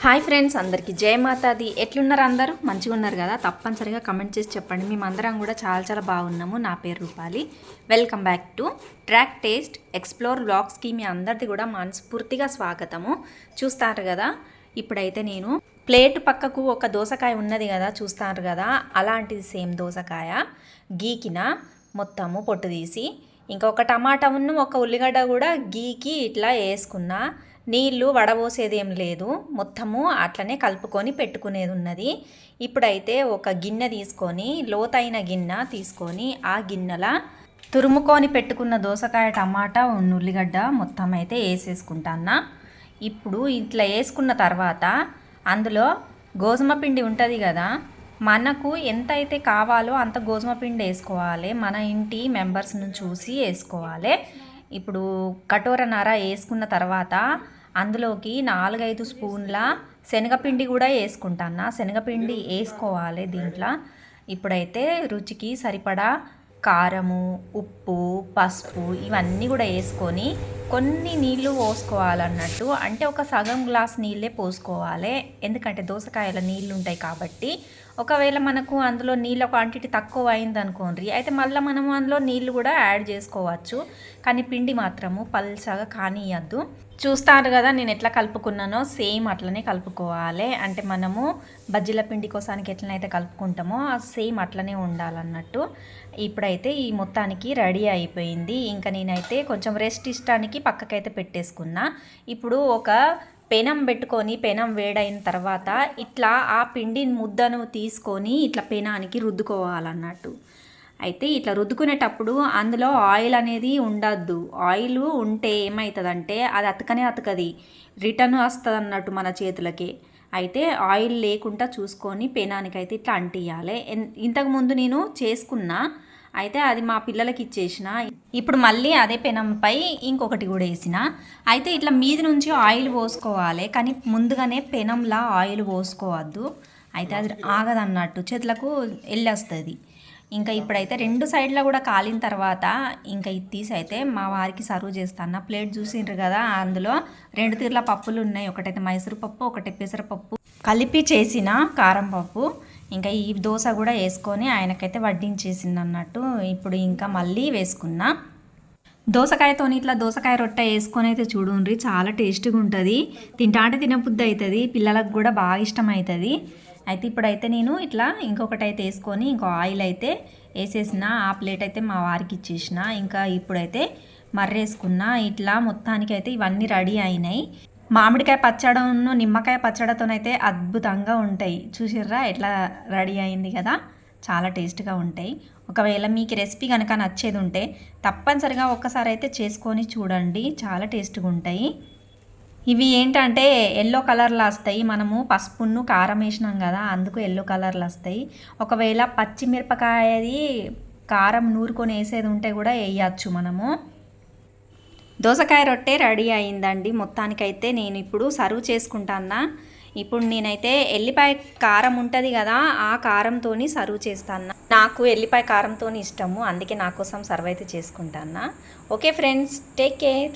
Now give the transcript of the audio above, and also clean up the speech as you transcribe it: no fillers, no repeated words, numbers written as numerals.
Hi friends, అందరికీ జై మాతాది. ఎట్లున్నారు? అందరూ మంచిగా ఉన్నారు కదా? తప్పనిసరిగా కమెంట్ చేసి చెప్పండి. మేమందరం కూడా చాలా బాగున్నాము. నా పేరు Rupali. Welcome back to track taste explore వ్లాగ్స్కి మీ అందరిది కూడా మనస్ఫూర్తిగా స్వాగతము. చూస్తారు కదా, ఇప్పుడైతే నేను ప్లేట్ పక్కకు ఒక దోసకాయ ఉన్నది కదా, చూస్తారు కదా, అలాంటిది సేమ్ దోసకాయ గీకిన మొత్తము పొట్టు తీసి, ఇంకొక టమాటా ఉన్న ఒక ఉల్లిగడ్డ కూడా గీకి ఇట్లా వేసుకున్నా. నీళ్ళు వడబోసేది ఏం లేదు, మొత్తము అట్లనే కలుపుకొని పెట్టుకునేది ఉన్నది. ఇప్పుడైతే ఒక గిన్నె తీసుకొని, లోతైన గిన్నె తీసుకొని, ఆ గిన్నెల తురుముకొని పెట్టుకున్న దోసకాయ, టమాటా, ఉల్లిగడ్డ మొత్తం అయితే వేసేసుకుంటాను. ఇప్పుడు ఇట్లా వేసుకున్న తర్వాత అందులో గోధుమ పిండి ఉంటుంది కదా, మనకు ఎంత అయితే కావాలో అంత గోధుమ పిండి వేసుకోవాలి. మన ఇంటి మెంబర్స్ను చూసి వేసుకోవాలి. ఇప్పుడు కటోరన్నర వేసుకున్న తర్వాత అందులోకి 4-5 స్పూన్ల శనగపిండి కూడా వేసుకుంటాను. శనగపిండి వేసుకోవాలి దీంట్లో. ఇప్పుడైతే రుచికి సరిపడా కారము, ఉప్పు, పసుపు ఇవన్నీ కూడా వేసుకొని కొన్ని నీళ్ళు పోసుకోవాలన్నట్టు. అంటే ఒక సగం గ్లాస్ నీళ్ళే పోసుకోవాలి, ఎందుకంటే దోసకాయల నీళ్ళు ఉంటాయి కాబట్టి. ఒకవేళ మనకు అందులో నీళ్ళ క్వాంటిటీ తక్కువ అయింది అనుకోండి, అయితే మళ్ళీ మనము అందులో నీళ్ళు కూడా యాడ్ చేసుకోవచ్చు. కానీ పిండి మాత్రము పల్చగా కానియద్దు. చూస్తారు కదా నేను ఎట్లా కలుపుకున్నానో, సేమ్ అట్లనే కలుపుకోవాలి. అంటే మనము బజ్జీల పిండి కోసానికి ఎట్లనైతే కలుపుకుంటామో సేమ్ అట్లనే ఉండాలన్నట్టు. ఇప్పుడైతే ఈ మొత్తానికి రెడీ అయిపోయింది. ఇంకా నేనైతే కొంచెం రెస్ట్ ఇష్టానికి పక్కకైతే పెట్టేసుకున్నా. ఇప్పుడు ఒక పెనం పెట్టుకొని, పెనం వేడైన తర్వాత ఇట్లా ఆ పిండి ముద్దను తీసుకొని ఇట్లా పెనానికి రుద్దుకోవాలన్నట్టు. అయితే ఇట్లా రుద్దుకునేటప్పుడు అందులో ఆయిల్ అనేది ఉండద్దు. ఆయిల్ ఉంటే ఏమవుతుందంటే అది అతకది, రిటర్న్ వస్తుంది అన్నట్టు మన చేతులకి. అయితే ఆయిల్ లేకుండా చూసుకొని పెనానికి అయితే ఇట్లా అంటియాలి. ఇంతకుముందు నేను చేసుకున్నా, అయితే అది మా పిల్లలకి ఇచ్చేసిన. ఇప్పుడు మళ్ళీ అదే పెనంపై ఇంకొకటి కూడా వేసిన. అయితే ఇట్లా మీది నుంచి ఆయిల్ పోసుకోవాలి, కానీ ముందుగానే పెనంలా ఆయిల్ పోసుకోవద్దు. అయితే అది ఆగదన్నట్టు, చేతులకు వెళ్ళొస్తుంది. ఇంకా ఇప్పుడైతే 2 సైడ్లో కూడా కాలిన తర్వాత ఇంకా ఇది తీసి అయితే మా వారికి సర్వ్ చేస్తాను. ప్లేట్ చూసిండ్రు కదా, అందులో 2 తీర్ల పప్పులు ఉన్నాయి. ఒకటైతే మైసూరు పప్పు, ఒకటి పెసరపప్పు కలిపి చేసిన కారం పప్పు. ఇంకా ఈ దోశ కూడా వేసుకొని ఆయనకైతే వడ్డించేసింది అన్నట్టు. ఇప్పుడు ఇంకా మళ్ళీ వేసుకున్నా. దోసకాయతో ఇట్లా దోసకాయ రొట్టె వేసుకొని అయితే చూడండి, చాలా టేస్టీగా ఉంటుంది. తింటా అంటే తినబుద్ధి అవుతుంది, పిల్లలకు కూడా బాగా ఇష్టం అవుతుంది. అయితే ఇప్పుడైతే నేను ఇట్లా ఇంకొకటి అయితే వేసుకొని ఇంకో ఆయిల్ అయితే వేసేసిన. ఆ ప్లేట్ అయితే మా వారికి ఇచ్చేసిన. ఇంకా ఇప్పుడైతే మర్రేసుకున్నా. ఇట్లా మొత్తానికి అయితే ఇవన్నీ రెడీ అయినాయి. మామిడికాయ పచ్చడను నిమ్మకాయ పచ్చడితోనైతే అద్భుతంగా ఉంటాయి. చూసిర్రా ఎట్లా రెడీ అయింది కదా, చాలా టేస్ట్గా ఉంటాయి. ఒకవేళ మీకు రెసిపీ కనుక నచ్చేది ఉంటే తప్పనిసరిగా ఒక్కసారి అయితే చేసుకొని చూడండి, చాలా టేస్ట్గా ఉంటాయి. ఇవి ఏంటంటే ఎల్లో కలర్లో వస్తాయి. మనము పసుపును కారం వేసినాం కదా, అందుకు ఎల్లో కలర్లో వస్తాయి. ఒకవేళ పచ్చిమిరపకాయది కారం నూరుకొని వేసేది ఉంటే కూడా వేయచ్చు మనము. దోసకాయ రొట్టె రెడీ అయిందండి. మొత్తానికైతే నేను ఇప్పుడు సర్వ్ చేసుకుంటాను. ఇప్పుడు నేనైతే ఎల్లిపాయ కారం ఉంటుంది కదా, ఆ కారంతో సర్వ్ చేస్తాను. నాకు ఎల్లిపాయ కారంతో ఇష్టము, అందుకే నా కోసం సర్వ్ అయితే చేసుకుంటాను. Okay friends, take care.